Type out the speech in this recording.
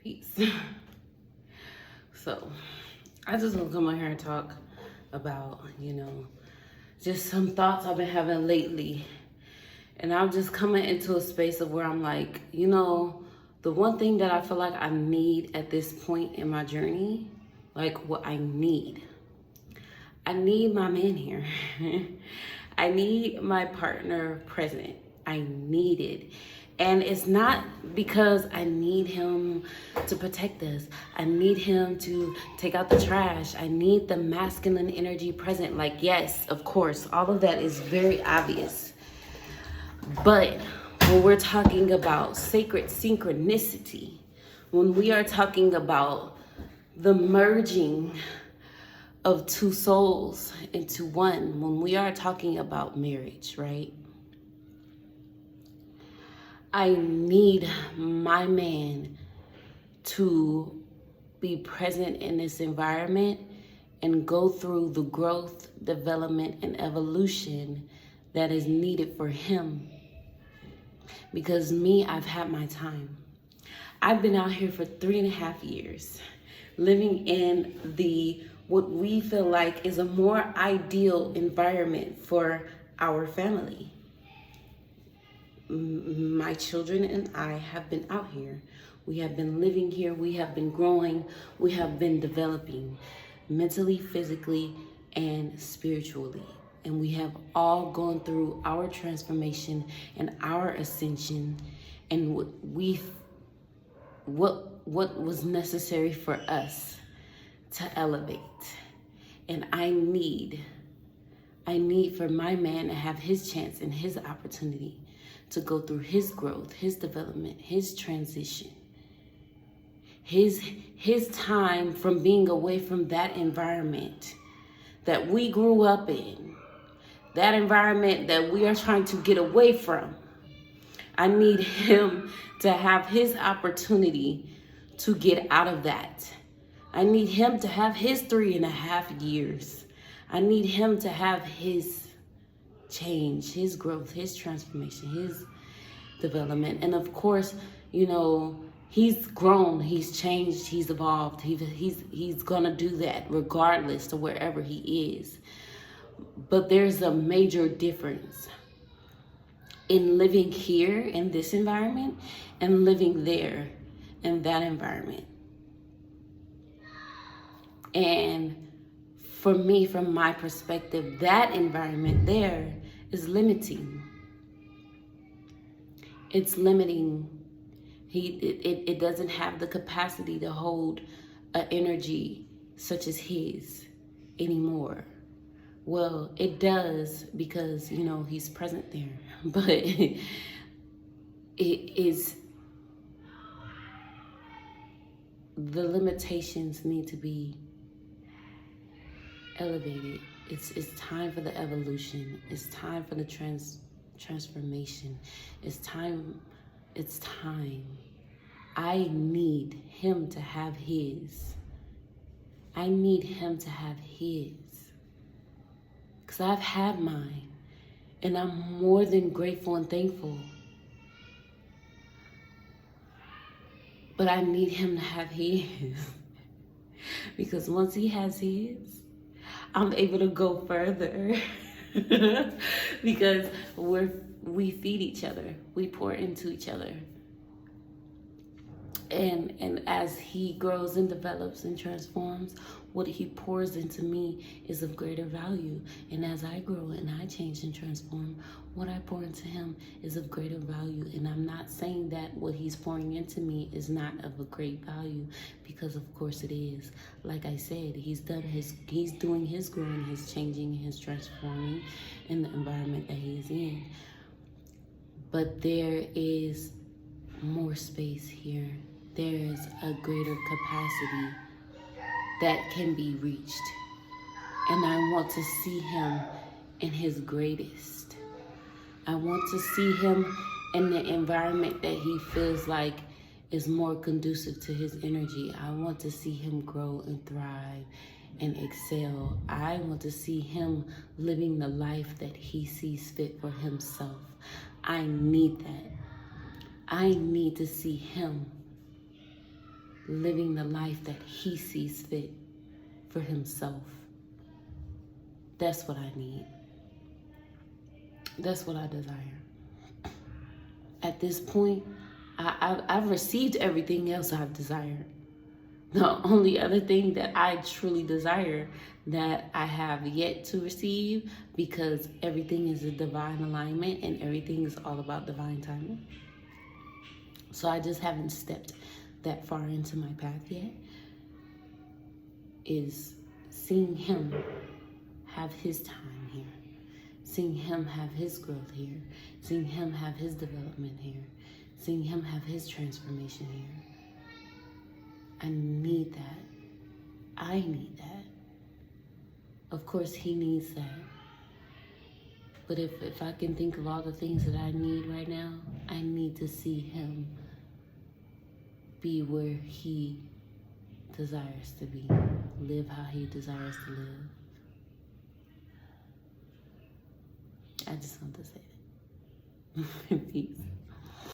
Peace. So, I just want to come on here and talk about, just some thoughts I've been having lately. And I'm just coming into a space of where I'm like, the one thing that I feel like I need at this point in my journey, like what I need my man here. I need my partner present. I need it. And it's not because I need him to protect us. I need him to take out the trash. I need the masculine energy present. Like, yes, of course, all of that is very obvious. But when we're talking about sacred synchronicity, when we are talking about the merging of two souls into one, when we are talking about marriage, right? I need my man to be present in this environment and go through the growth, development, and evolution that is needed for him. Because me, I've had my time. I've been out here for 3.5 years, living in what we feel like is a more ideal environment for our family. My children and I have been out here. We have been living here. We have been growing. We have been developing mentally, physically, and spiritually. And we have all gone through our transformation and our ascension and what was necessary for us to elevate. And I need for my man to have his chance and his opportunity to go through his growth, his development, his transition, his time from being away from that environment that we grew up in, that environment that we are trying to get away from. I need him to have his opportunity to get out of that. I need him to have his 3.5 years. I need him to have his change, his growth, his transformation, his development. And of course, he's grown, he's changed, he's evolved. He's gonna do that regardless to wherever he is. But there's a major difference in living here in this environment and living there in that environment. And for me, from my perspective, that environment there is limiting. It's limiting. It doesn't have the capacity to hold an energy such as his anymore. Well, it does because, he's present there. But it is, the limitations need to be elevated. It's time for the evolution. It's time for the transformation. It's time. I need him to have his. I need him to have his. Because I've had mine. And I'm more than grateful and thankful. But I need him to have his. Because once he has his, I'm able to go further. Because we feed each other. We pour into each other. And as he grows and develops and transforms, what he pours into me is of greater value. And as I grow and I change and transform, what I pour into him is of greater value. And I'm not saying that what he's pouring into me is not of a great value, because of course it is. Like I said, he's doing his growing, his changing, his transforming in the environment that he's in. But there is more space here. There is a greater capacity that can be reached. And I want to see him in his greatest. I want to see him in the environment that he feels like is more conducive to his energy. I want to see him grow and thrive and excel. I want to see him living the life that he sees fit for himself. I need that. I need to see him living the life that he sees fit for himself. That's what I need. That's what I desire. At this point, I've received everything else I've desired. The only other thing that I truly desire that I have yet to receive, because everything is a divine alignment and everything is all about divine timing. So I just haven't stepped that far into my path yet, is seeing him have his time here, seeing him have his growth here, seeing him have his development here, seeing him have his transformation here. I need that. I need that. Of course, he needs that. But if I can think of all the things that I need right now, I need to see him be where he desires to be, live how he desires to live. I just want to say that. Peace.